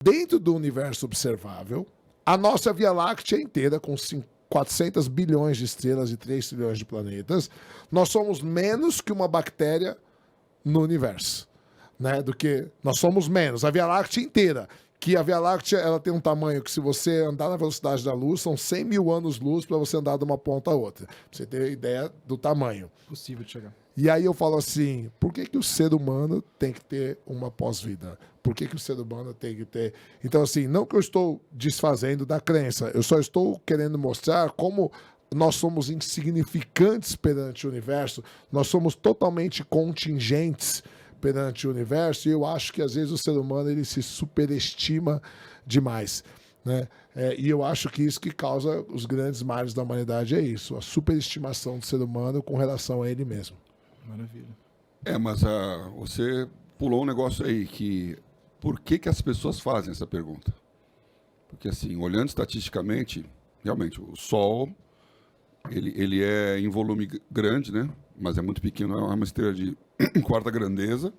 Dentro do universo observável, a nossa Via Láctea inteira, com 400 bilhões de estrelas e 3 trilhões de planetas, nós somos menos que uma bactéria no universo. Né? Do que nós somos menos. A Via Láctea inteira. Que a Via Láctea ela tem um tamanho que, se você andar na velocidade da luz, são 100 mil anos-luz para você andar de uma ponta a outra. Pra você ter ideia do tamanho. Possível de chegar. E aí eu falo assim, por que o ser humano tem que ter uma pós-vida? Por que o ser humano tem que ter... Então, assim, não que eu estou desfazendo da crença, eu só estou querendo mostrar como nós somos insignificantes perante o universo, nós somos totalmente contingentes perante o universo, e eu acho que às vezes o ser humano ele se superestima demais, né? E eu acho que isso que causa os grandes males da humanidade é isso, a superestimação do ser humano com relação a ele mesmo. Maravilha. Mas você pulou um negócio aí, que por que as pessoas fazem essa pergunta? Porque assim, olhando estatisticamente, realmente, o Sol, ele é em volume grande, né? Mas é muito pequeno, é uma estrela de quarta grandeza.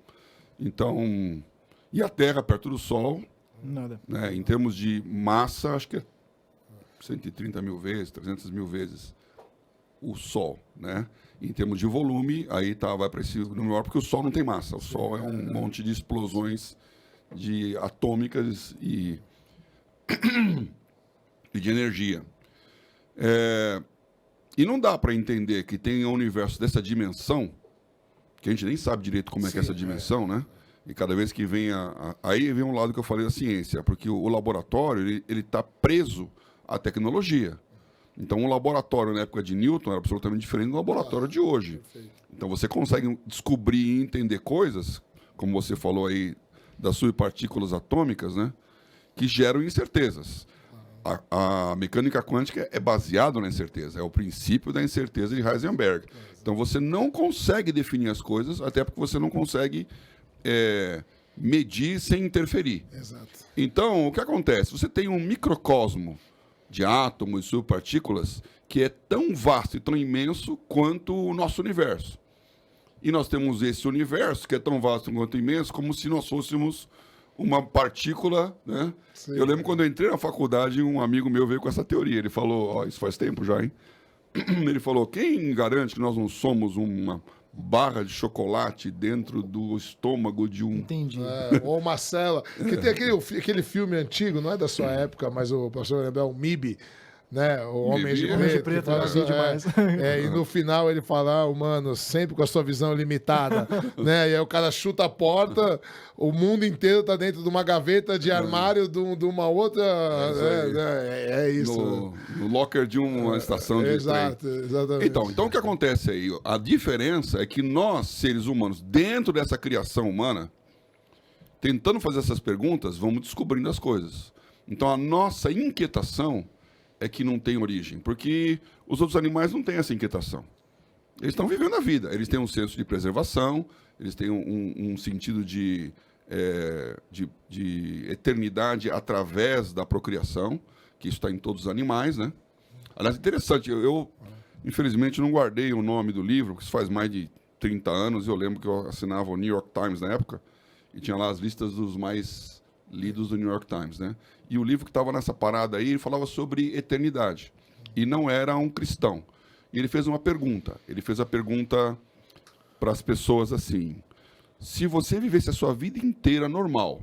Então, e a Terra perto do Sol, Nada. né, em termos de massa, acho que é 130 mil vezes, 300 mil vezes o Sol, né? Em termos de volume, aí vai para esse número maior, porque o Sol não tem massa. O Sol é um monte de explosões atômicas e de energia. E não dá para entender que tem um universo dessa dimensão, que a gente nem sabe direito como que é essa dimensão, né? E cada vez que vem aí vem um lado que eu falei da ciência, porque o laboratório, ele está preso à tecnologia. Então, um laboratório na época de Newton era absolutamente diferente do laboratório de hoje. Então, você consegue descobrir e entender coisas, como você falou aí, das subpartículas atômicas, né? Que geram incertezas. A mecânica quântica é baseada na incerteza, é o princípio da incerteza de Heisenberg. Então, você não consegue definir as coisas, até porque você não consegue medir sem interferir. Exato. Então, o que acontece? Você tem um microcosmo de átomos e subpartículas que é tão vasto e tão imenso quanto o nosso universo. E nós temos esse universo que é tão vasto quanto imenso, como se nós fôssemos uma partícula, né? Sim, eu lembro quando eu entrei na faculdade, um amigo meu veio com essa teoria. Ele falou, isso faz tempo já, hein? Ele falou, quem garante que nós não somos uma barra de chocolate dentro do estômago de um... Entendi. Ou uma célula. Que tem aquele filme antigo, não é da sua época, mas o professor vai lembrar, o MIB, né? O Homem de Homem de Preto. Preto, Que fala eu vi assim, demais. e no final ele fala, humano, sempre com a sua visão limitada, né? E aí o cara chuta a porta, o mundo inteiro tá dentro de uma gaveta de armário de uma outra... É isso. No locker de uma estação de Exato, trem. exatamente. Então o que acontece aí? A diferença é que nós, seres humanos, dentro dessa criação humana, tentando fazer essas perguntas, vamos descobrindo as coisas. Então a nossa inquietação é que não tem origem, porque os outros animais não têm essa inquietação. Eles estão vivendo a vida, eles têm um senso de preservação, eles têm um sentido de eternidade através da procriação, que isso está em todos os animais, né? Aliás, interessante, eu infelizmente não guardei o nome do livro, porque isso faz mais de 30 anos, eu lembro que eu assinava o New York Times na época, e tinha lá as listas dos mais lidos do New York Times, né? E o livro que estava nessa parada aí, ele falava sobre eternidade. E não era um cristão. E ele fez uma pergunta. Ele fez a pergunta para as pessoas assim: se você vivesse a sua vida inteira normal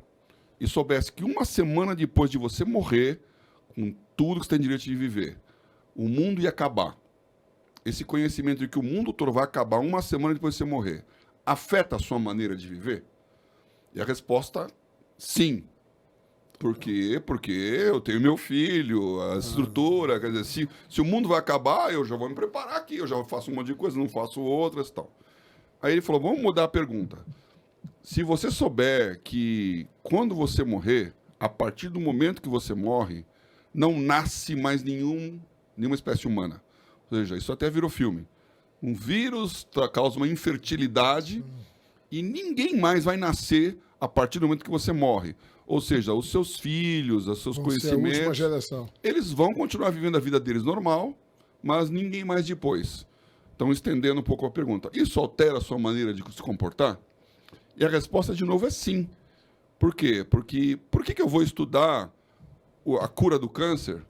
e soubesse que uma semana depois de você morrer, com tudo que você tem direito de viver, o mundo ia acabar. Esse conhecimento de que o mundo todo vai acabar uma semana depois de você morrer, afeta a sua maneira de viver? E a resposta, sim. Por quê? Porque eu tenho meu filho, a estrutura, quer dizer, se o mundo vai acabar, eu já vou me preparar aqui, eu já faço um monte de coisa, não faço outras e tal. Aí ele falou, vamos mudar a pergunta. Se você souber que quando você morrer, a partir do momento que você morre, não nasce mais nenhuma espécie humana. Ou seja, isso até virou filme. Um vírus causa uma infertilidade e ninguém mais vai nascer a partir do momento que você morre. Ou seja, os seus filhos, os seus conhecimentos, a última geração. Eles vão continuar vivendo a vida deles normal, mas ninguém mais depois. Então, estendendo um pouco a pergunta, isso altera a sua maneira de se comportar? E a resposta, de novo, é sim. Por quê? Porque por que eu vou estudar a cura do câncer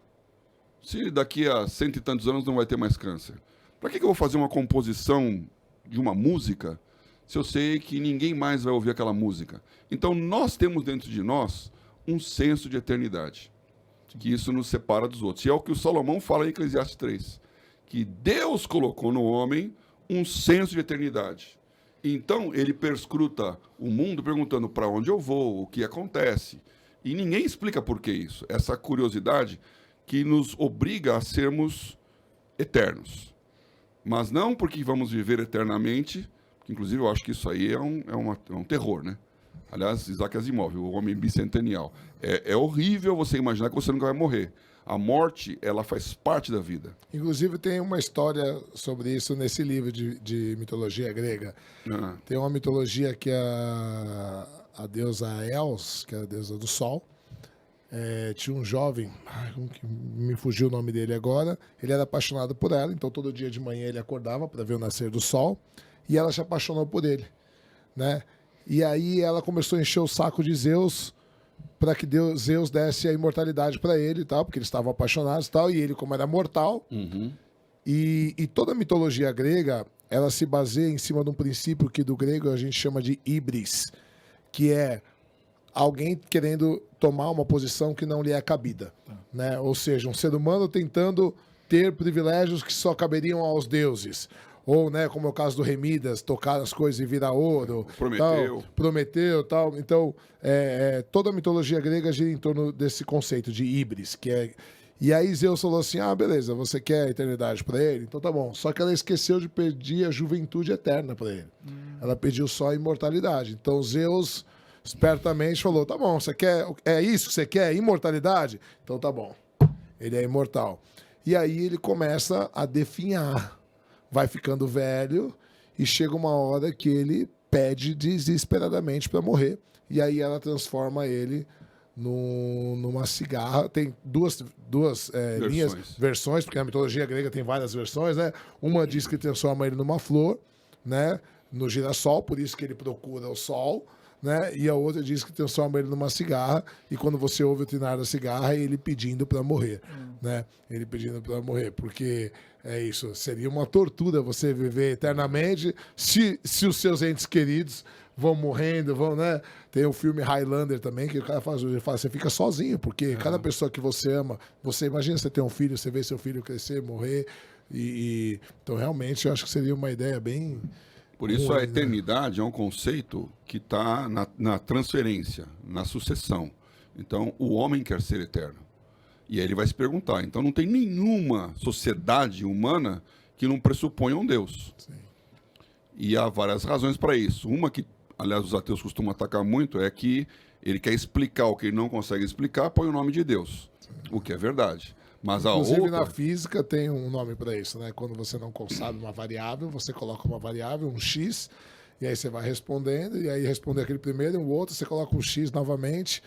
se daqui a 100 e tantos anos não vai ter mais câncer? Para que eu vou fazer uma composição de uma música se eu sei que ninguém mais vai ouvir aquela música? Então, nós temos dentro de nós um senso de eternidade, que isso nos separa dos outros. E é o que o Salomão fala em Eclesiastes 3, que Deus colocou no homem um senso de eternidade. Então, ele perscruta o mundo perguntando para onde eu vou, o que acontece. E ninguém explica por que isso. Essa curiosidade que nos obriga a sermos eternos. Mas não porque vamos viver eternamente, que inclusive eu acho que isso aí é um terror, né? Aliás, Isaac Asimov, o homem bicentennial. É horrível você imaginar que você nunca vai morrer. A morte, ela faz parte da vida. Inclusive, tem uma história sobre isso nesse livro de mitologia grega. Tem uma mitologia que a deusa Els, que é a deusa do sol, tinha um jovem, que me fugiu o nome dele agora, ele era apaixonado por ela, então todo dia de manhã ele acordava para ver o nascer do sol, e ela se apaixonou por ele, né? E aí ela começou a encher o saco de Zeus para que Zeus desse a imortalidade para ele e tal, porque eles estavam apaixonados e tal, e ele, como era mortal, e toda a mitologia grega, ela se baseia em cima de um princípio que do grego a gente chama de híbris, que é alguém querendo tomar uma posição que não lhe é cabida, né? Ou seja, um ser humano tentando ter privilégios que só caberiam aos deuses. Ou, né, como é o caso do Remidas, tocar as coisas e virar ouro. Prometeu, tal. Então, toda a mitologia grega gira em torno desse conceito de híbris, que é... E aí Zeus falou assim, beleza, você quer a eternidade para ele? Então tá bom. Só que ela esqueceu de pedir a juventude eterna para ele. Ela pediu só a imortalidade. Então Zeus, espertamente, falou, tá bom, você quer... É isso que você quer? Imortalidade? Então tá bom. Ele é imortal. E aí ele começa a definhar. Vai ficando velho e chega uma hora que ele pede desesperadamente para morrer. E aí ela transforma ele numa cigarra. Tem duas versões, porque na mitologia grega tem várias versões, né? Uma diz que transforma ele numa flor, né? No girassol, por isso que ele procura o sol, né? E a outra diz que transforma ele numa cigarra, e quando você ouve o trinar da cigarra, é ele pedindo para morrer, né? Ele pedindo para morrer, porque é isso, seria uma tortura você viver eternamente se os seus entes queridos vão morrendo, né? Tem o filme Highlander também, que o cara fala, você fica sozinho, porque cada pessoa que você ama, você imagina você ter um filho, você vê seu filho crescer, morrer, então realmente eu acho que seria uma ideia bem... Por isso a eternidade é um conceito que está na transferência, na sucessão. Então, o homem quer ser eterno. E aí ele vai se perguntar. Então, não tem nenhuma sociedade humana que não pressuponha um Deus. Sim. E há várias razões para isso. Uma que, aliás, os ateus costumam atacar muito é que ele quer explicar o que ele não consegue explicar, põe o nome de Deus. Sim. O que é verdade. Mas inclusive na física tem um nome para isso, né? Quando você não sabe uma variável, você coloca uma variável, um x, e aí você vai respondendo, e aí responder aquele primeiro e o outro, você coloca um x novamente,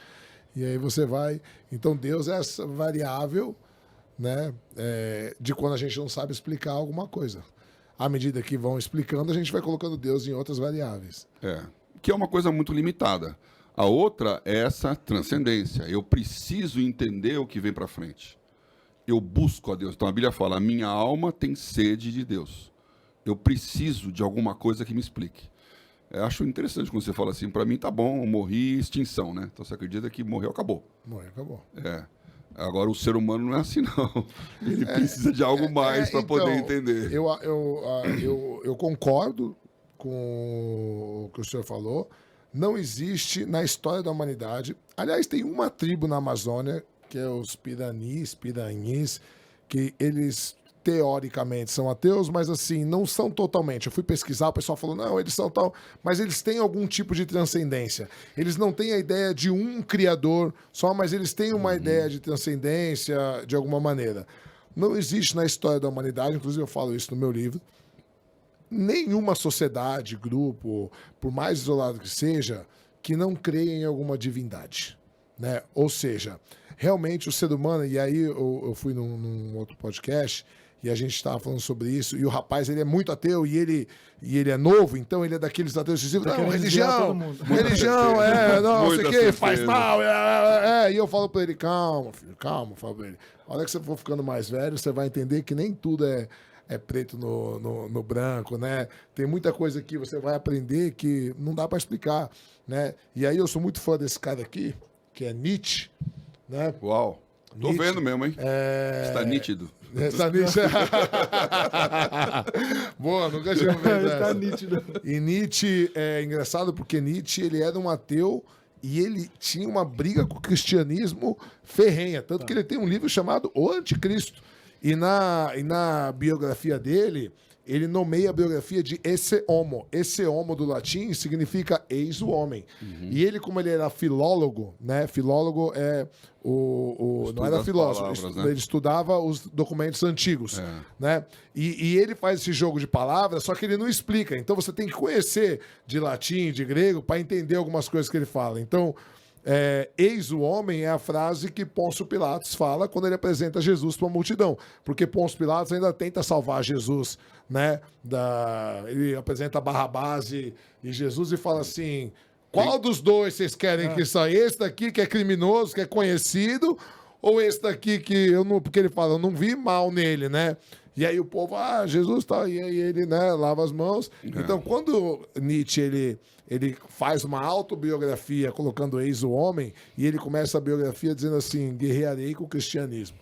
e aí você vai... Então Deus é essa variável, né? De quando a gente não sabe explicar alguma coisa. À medida que vão explicando, a gente vai colocando Deus em outras variáveis. Que é uma coisa muito limitada. A outra é essa transcendência. Eu preciso entender o que vem para frente. Eu busco a Deus. Então a Bíblia fala, a minha alma tem sede de Deus. Eu preciso de alguma coisa que me explique. Eu acho interessante quando você fala assim, para mim tá bom, eu morri, extinção, né? Então você acredita que morreu, acabou. Morreu, acabou. Agora o ser humano não é assim, não. Ele precisa de algo mais para poder entender. Eu concordo com o que o senhor falou. Não existe na história da humanidade... Aliás, tem uma tribo na Amazônia, que é os Piranis, que eles teoricamente são ateus, mas assim, não são totalmente. Eu fui pesquisar, o pessoal falou, não, eles são tal, mas eles têm algum tipo de transcendência. Eles não têm a ideia de um criador só, mas eles têm uma ideia de transcendência de alguma maneira. Não existe na história da humanidade, inclusive eu falo isso no meu livro, nenhuma sociedade, grupo, por mais isolado que seja, que não creia em alguma divindade, né? Ou seja, realmente o ser humano, e aí eu fui num outro podcast, e a gente estava falando sobre isso, e o rapaz, ele é muito ateu, e ele é novo, então ele é daqueles ateus que dizem, não, religião, não, sei o que, faz mal, e eu falo para ele, calma, filho, calma, falo pra ele. A hora que você for ficando mais velho, você vai entender que nem tudo é preto no branco, né? Tem muita coisa que você vai aprender que não dá para explicar, né? E aí eu sou muito fã desse cara aqui, que é Nietzsche, né? Uau, tô Nietzsche, vendo mesmo, hein? Está nítido. Está nítido. Boa, nunca tinha ouvido essa. Está nítido. E Nietzsche é engraçado porque Nietzsche ele era um ateu e ele tinha uma briga com o cristianismo ferrenha. Tanto que ele tem um livro chamado O Anticristo. E na biografia dele, ele nomeia a biografia de Esse Homo. Esse Homo do latim significa eis o homem. E ele, como ele era filólogo, né? Filólogo é não era filósofo, palavras, né? Ele estudava os documentos antigos, né? E ele faz esse jogo de palavras, só que ele não explica. Então você tem que conhecer de latim, de grego, para entender algumas coisas que ele fala. Então, eis o homem é a frase que Pôncio Pilatos fala quando ele apresenta Jesus para a multidão, porque Pôncio Pilatos ainda tenta salvar Jesus, né? Ele apresenta Barrabás e Jesus e fala assim, qual dos dois vocês querem que saia? Esse daqui que é criminoso, que é conhecido, ou esse daqui que eu não... Porque ele fala, eu não vi mal nele, né? E aí o povo, Jesus tá... E aí ele, né, lava as mãos. Então, quando Nietzsche, ele faz uma autobiografia colocando eis o homem, e ele começa a biografia dizendo assim, guerrearei com o cristianismo,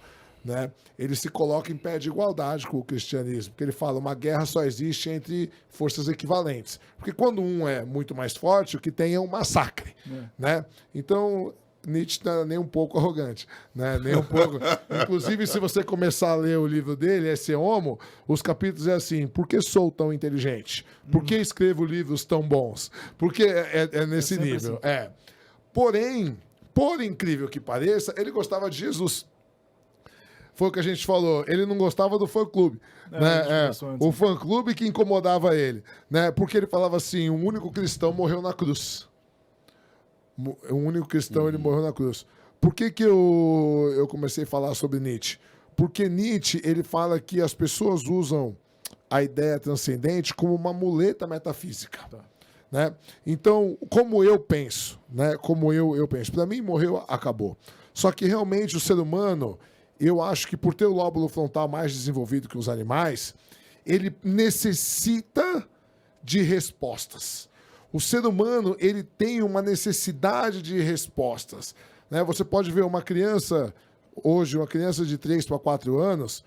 né? Ele se coloca em pé de igualdade com o cristianismo, porque ele fala, uma guerra só existe entre forças equivalentes. Porque quando um é muito mais forte, o que tem é um massacre, né? Então... Nietzsche não é nem um pouco arrogante, né? Nem um pouco. Inclusive, se você começar a ler o livro dele, Esse Homo, os capítulos é assim, por que sou tão inteligente? Por que escrevo livros tão bons? Porque é nesse nível. Assim. Porém, por incrível que pareça, ele gostava de Jesus. Foi o que a gente falou. Ele não gostava do fã-clube. Né? O fã-clube que incomodava ele. Né? Porque ele falava assim, o único cristão morreu na cruz. O único cristão, ele morreu na cruz. Por que eu comecei a falar sobre Nietzsche? Porque Nietzsche, ele fala que as pessoas usam a ideia transcendente como uma muleta metafísica. Né? Então, como eu penso, né? Como eu penso. Para mim, morreu, acabou. Só que realmente o ser humano, eu acho que por ter o lóbulo frontal mais desenvolvido que os animais, ele necessita de respostas. O ser humano, ele tem uma necessidade de respostas, né? Você pode ver uma criança, hoje, uma criança de 3 para 4 anos,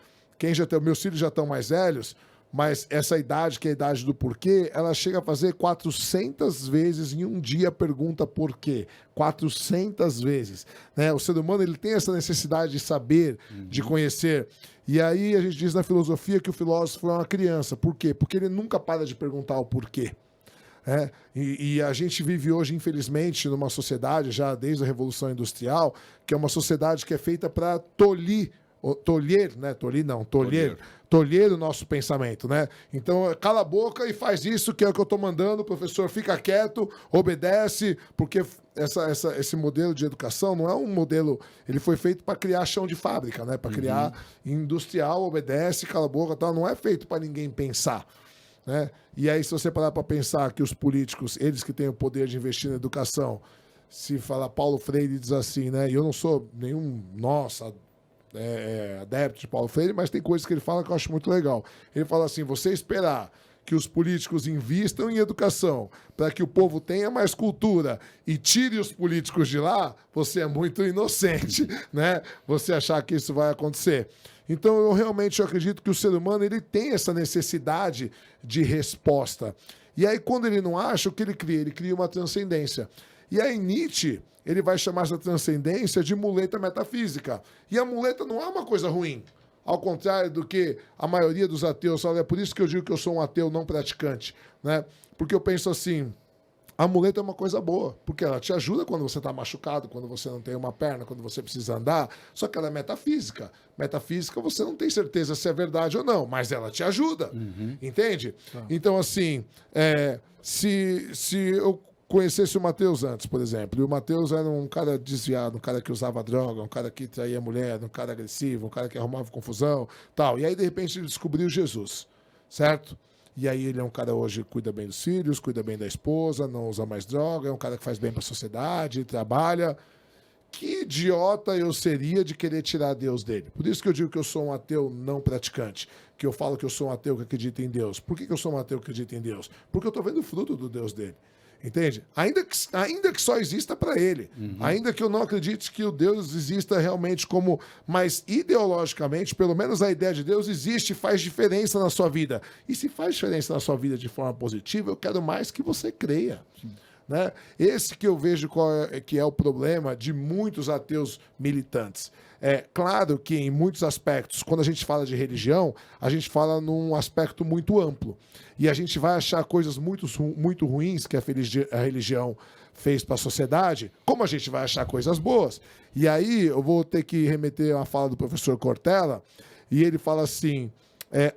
meus filhos já estão mais velhos, mas essa idade, que é a idade do porquê, ela chega a fazer 400 vezes em um dia a pergunta por quê. 400 vezes. Né? O ser humano, ele tem essa necessidade de saber, de conhecer. E aí a gente diz na filosofia que o filósofo é uma criança. Por quê? Porque ele nunca para de perguntar o porquê. E a gente vive hoje, infelizmente, numa sociedade, já desde a Revolução Industrial, que é uma sociedade que é feita para tolher o nosso pensamento, né? Então, cala a boca e faz isso, que é o que eu estou mandando, o professor fica quieto, obedece, porque esse modelo de educação não é um modelo, ele foi feito para criar chão de fábrica, né? Para criar industrial, obedece, cala a boca, tal, não é feito para ninguém pensar. Né? E aí, se você parar para pensar que os políticos, eles que têm o poder de investir na educação, se falar Paulo Freire diz assim, né? E eu não sou nenhum, adepto de Paulo Freire, mas tem coisas que ele fala que eu acho muito legal. Ele fala assim, você esperar que os políticos invistam em educação para que o povo tenha mais cultura e tire os políticos de lá, você é muito inocente, né? Você achar que isso vai acontecer. Então, eu realmente acredito que o ser humano, ele tem essa necessidade de resposta. E aí, quando ele não acha, o que ele cria? Ele cria uma transcendência. E aí, Nietzsche, ele vai chamar essa transcendência de muleta metafísica. E a muleta não é uma coisa ruim. Ao contrário do que a maioria dos ateus fala. É por isso que eu digo que eu sou um ateu não praticante. Né? Porque eu penso assim, a muleta é uma coisa boa, porque ela te ajuda quando você está machucado, quando você não tem uma perna, quando você precisa andar, só que ela é metafísica. Metafísica você não tem certeza se é verdade ou não, mas ela te ajuda, entende? Então, assim, se eu conhecesse o Mateus antes, por exemplo, e o Mateus era um cara desviado, um cara que usava droga, um cara que traía mulher, um cara agressivo, um cara que arrumava confusão, tal. E aí, de repente, ele descobriu Jesus, certo? E aí ele é um cara hoje que cuida bem dos filhos, cuida bem da esposa, não usa mais droga, é um cara que faz bem para a sociedade, trabalha. Que idiota eu seria de querer tirar Deus dele? Por isso que eu digo que eu sou um ateu não praticante, que eu falo que eu sou um ateu que acredita em Deus. Por que eu sou um ateu que acredita em Deus? Porque eu estou vendo o fruto do Deus dele. Entende? Ainda que só exista para ele. Ainda que eu não acredite que o Deus exista realmente como... Mas ideologicamente, pelo menos a ideia de Deus existe e faz diferença na sua vida. E se faz diferença na sua vida de forma positiva, eu quero mais que você creia. Né? Esse que eu vejo que é o problema de muitos ateus militantes. É claro que em muitos aspectos, quando a gente fala de religião, a gente fala num aspecto muito amplo. E a gente vai achar coisas muito ruins que a religião fez para a sociedade, como a gente vai achar coisas boas. E aí eu vou ter que remeter a uma fala do professor Cortella, e ele fala assim,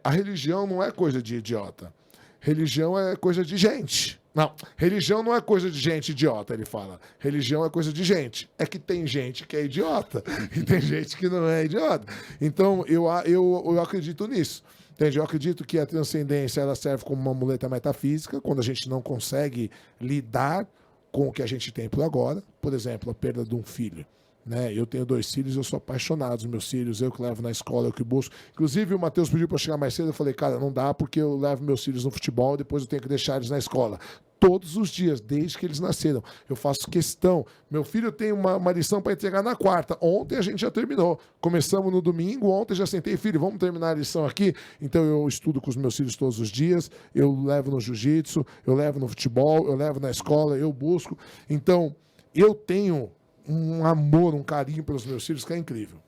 a religião não é coisa de idiota. Religião é coisa de gente. Não, religião não é coisa de gente idiota, ele fala. Religião é coisa de gente. É que tem gente que é idiota e tem gente que não é idiota. Então, eu acredito nisso. Entende? Eu acredito que a transcendência ela serve como uma muleta metafísica, quando a gente não consegue lidar com o que a gente tem por agora. Por exemplo, a perda de um filho. Né? Eu tenho 2 filhos, eu sou apaixonado dos meus filhos, eu que levo na escola, eu que busco. Inclusive, o Matheus pediu para eu chegar mais cedo, eu falei, cara, não dá porque eu levo meus filhos no futebol e depois eu tenho que deixar eles na escola. Todos os dias, desde que eles nasceram. Eu faço questão. Meu filho tem uma lição para entregar na quarta. Ontem a gente já terminou. Começamos no domingo, ontem já sentei, filho, vamos terminar a lição aqui? Então eu estudo com os meus filhos todos os dias, eu levo no jiu-jitsu, eu levo no futebol, eu levo na escola, eu busco. Então, eu tenho um amor, um carinho pelos meus filhos que é incrível.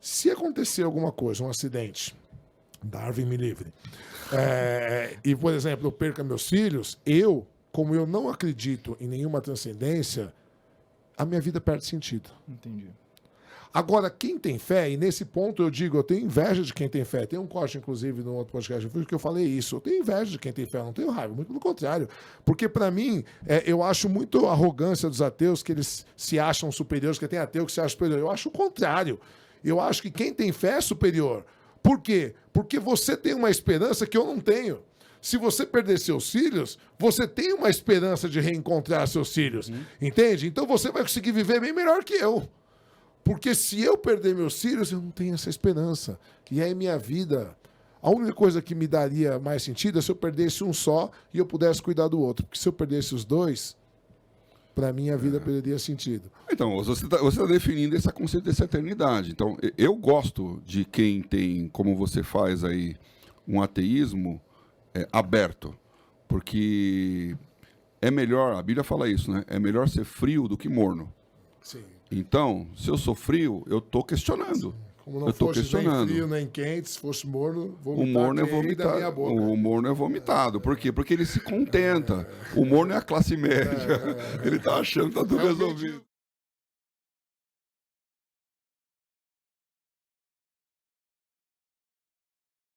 Se acontecer alguma coisa, um acidente, Darwin me livre, e, por exemplo, eu perca meus filhos, como eu não acredito em nenhuma transcendência, a minha vida perde sentido. Entendi. Agora, quem tem fé, e nesse ponto eu digo, eu tenho inveja de quem tem fé. Tem um corte, inclusive, no outro podcast que eu falei isso. Eu tenho inveja de quem tem fé, eu não tenho raiva, muito pelo contrário. Porque, para mim, eu acho muito arrogância dos ateus, que eles se acham superiores, que tem ateu que se acha superior. Eu acho o contrário. Eu acho que quem tem fé é superior. Por quê? Porque você tem uma esperança que eu não tenho. Se você perder seus filhos, você tem uma esperança de reencontrar seus filhos. Entende? Então você vai conseguir viver bem melhor que eu. Porque se eu perder meus filhos, eu não tenho essa esperança. E aí minha vida... A única coisa que me daria mais sentido é se eu perdesse um só e eu pudesse cuidar do outro. Porque se eu perdesse os 2, para mim a vida perderia sentido. Então, você tá definindo esse conceito dessa eternidade. Então, eu gosto de quem tem, como você faz aí, um ateísmo aberto. Porque é melhor, a Bíblia fala isso, né? É melhor ser frio do que morno. Sim. Então, se eu sou frio, eu estou questionando. Como não eu estou fosse questionando. nem frio nem quente, se fosse morno, O morno é da minha vomitado. boca. O morno é vomitado. Por quê? Porque ele se contenta. O morno é a classe média. Ele está achando que está tudo resolvido.